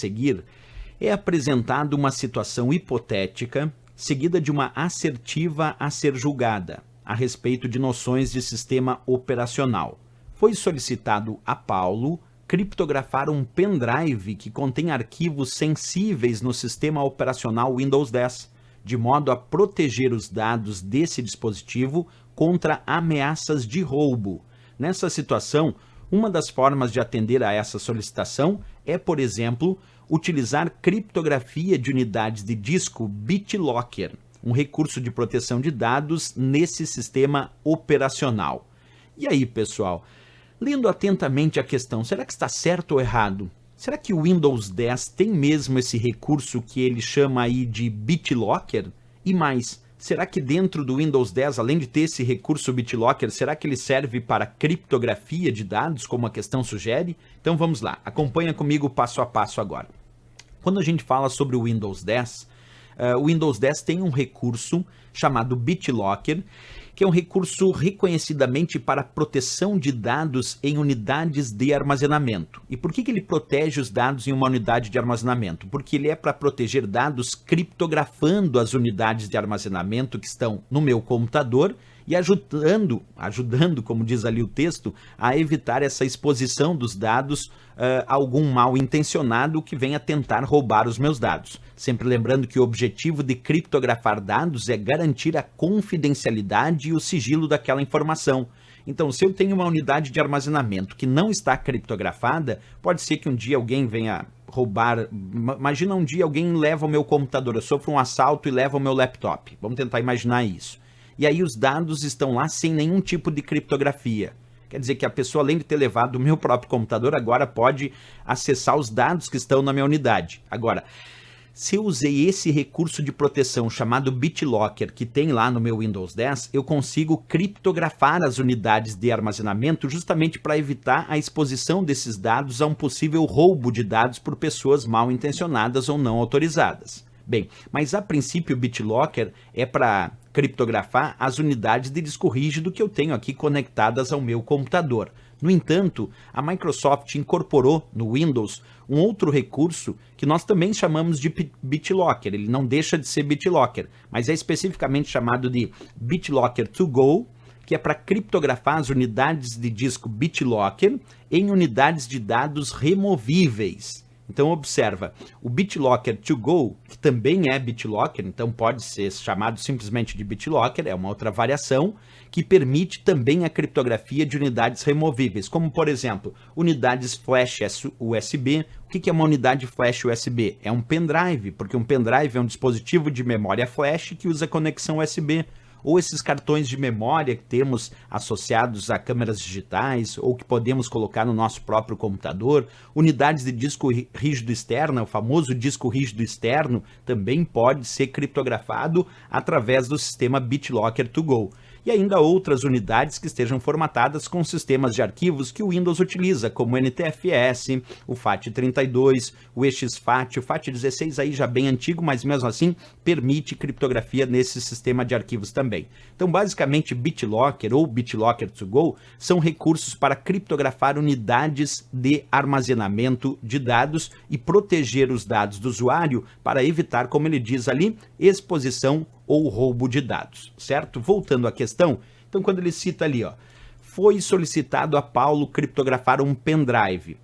seguir, é apresentada uma situação hipotética, seguida de uma assertiva a ser julgada, a respeito de noções de sistema operacional. Foi solicitado a Paulo criptografar um pendrive que contém arquivos sensíveis no sistema operacional Windows 10, de modo a proteger os dados desse dispositivo contra ameaças de roubo. Nessa situação, uma das formas de atender a essa solicitação é, por exemplo, utilizar criptografia de unidades de disco BitLocker, um recurso de proteção de dados nesse sistema operacional. E aí, pessoal, lendo atentamente a questão, será que está certo ou errado? Será que o Windows 10 tem mesmo esse recurso que ele chama aí de BitLocker? E mais, será que dentro do Windows 10, além de ter esse recurso BitLocker, será que ele serve para criptografia de dados, como a questão sugere? Então vamos lá, acompanha comigo passo a passo agora. Quando a gente fala sobre o Windows 10, o Windows 10 tem um recurso chamado BitLocker, que é um recurso reconhecidamente para proteção de dados em unidades de armazenamento. E por que ele protege os dados em uma unidade de armazenamento? Porque ele é para proteger dados criptografando as unidades de armazenamento que estão no meu computador e ajudando, como diz ali o texto, a evitar essa exposição dos dados a algum mal intencionado que venha tentar roubar os meus dados. Sempre lembrando que o objetivo de criptografar dados é garantir a confidencialidade e o sigilo daquela informação. Então, se eu tenho uma unidade de armazenamento que não está criptografada, pode ser que um dia alguém venha roubar. Imagina um dia alguém leva o meu computador, eu sofro um assalto e leva o meu laptop. Vamos tentar imaginar isso. E aí os dados estão lá sem nenhum tipo de criptografia. Quer dizer que a pessoa, além de ter levado o meu próprio computador, agora pode acessar os dados que estão na minha unidade. Agora, se eu usei esse recurso de proteção chamado BitLocker, que tem lá no meu Windows 10, eu consigo criptografar as unidades de armazenamento justamente para evitar a exposição desses dados a um possível roubo de dados por pessoas mal intencionadas ou não autorizadas. Bem, mas a princípio o BitLocker é para criptografar as unidades de disco rígido que eu tenho aqui conectadas ao meu computador. No entanto, a Microsoft incorporou no Windows um outro recurso que nós também chamamos de BitLocker. Ele não deixa de ser BitLocker, mas é especificamente chamado de BitLocker to Go, que é para criptografar as unidades de disco BitLocker em unidades de dados removíveis. Então observa, o BitLocker to Go, que também é BitLocker, então pode ser chamado simplesmente de BitLocker, é uma outra variação, que permite também a criptografia de unidades removíveis, como por exemplo, unidades flash USB. O que é uma unidade flash USB? É um pendrive, porque um pendrive é um dispositivo de memória flash que usa conexão USB. Ou esses cartões de memória que temos associados a câmeras digitais, ou que podemos colocar no nosso próprio computador, unidades de disco rígido externo, o famoso disco rígido externo, também pode ser criptografado através do sistema BitLocker to Go. E ainda outras unidades que estejam formatadas com sistemas de arquivos que o Windows utiliza, como o NTFS, o FAT32, o exFAT, o FAT16 aí já bem antigo, mas mesmo assim permite criptografia nesse sistema de arquivos também. Então, basicamente, BitLocker ou BitLocker to Go são recursos para criptografar unidades de armazenamento de dados e proteger os dados do usuário para evitar, como ele diz ali, exposição ou roubo de dados, certo? Voltando à questão, então quando ele cita ali, foi solicitado a Paulo criptografar um pendrive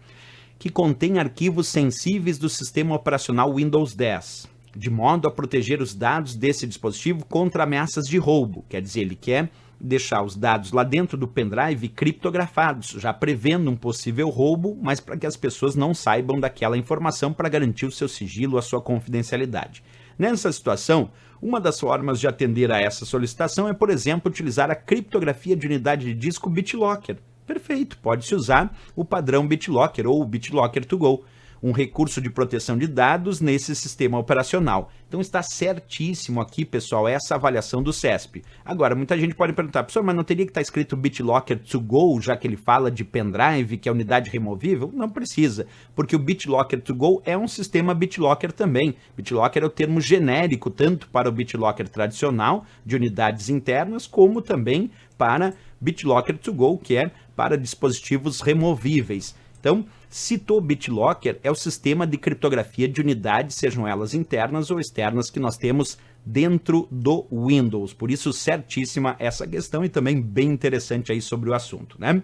que contém arquivos sensíveis do sistema operacional Windows 10, de modo a proteger os dados desse dispositivo contra ameaças de roubo. Quer dizer, ele quer deixar os dados lá dentro do pendrive criptografados, já prevendo um possível roubo, mas para que as pessoas não saibam daquela informação para garantir o seu sigilo, a sua confidencialidade. Nessa situação, uma das formas de atender a essa solicitação é, por exemplo, utilizar a criptografia de unidade de disco BitLocker. Perfeito, pode-se usar o padrão BitLocker ou o BitLocker to Go, um recurso de proteção de dados nesse sistema operacional. Então está certíssimo aqui, pessoal, essa avaliação do CESP. Agora, muita gente pode perguntar, professor, mas não teria que estar escrito BitLocker to Go, já que ele fala de pendrive, que é unidade removível? Não precisa, porque o BitLocker to Go é um sistema BitLocker também. BitLocker é o termo genérico, tanto para o BitLocker tradicional, de unidades internas, como também para BitLocker to Go, que é para dispositivos removíveis. Então, citou BitLocker é o sistema de criptografia de unidades, sejam elas internas ou externas, que nós temos dentro do Windows. Por isso, certíssima essa questão e também bem interessante aí sobre o assunto, né?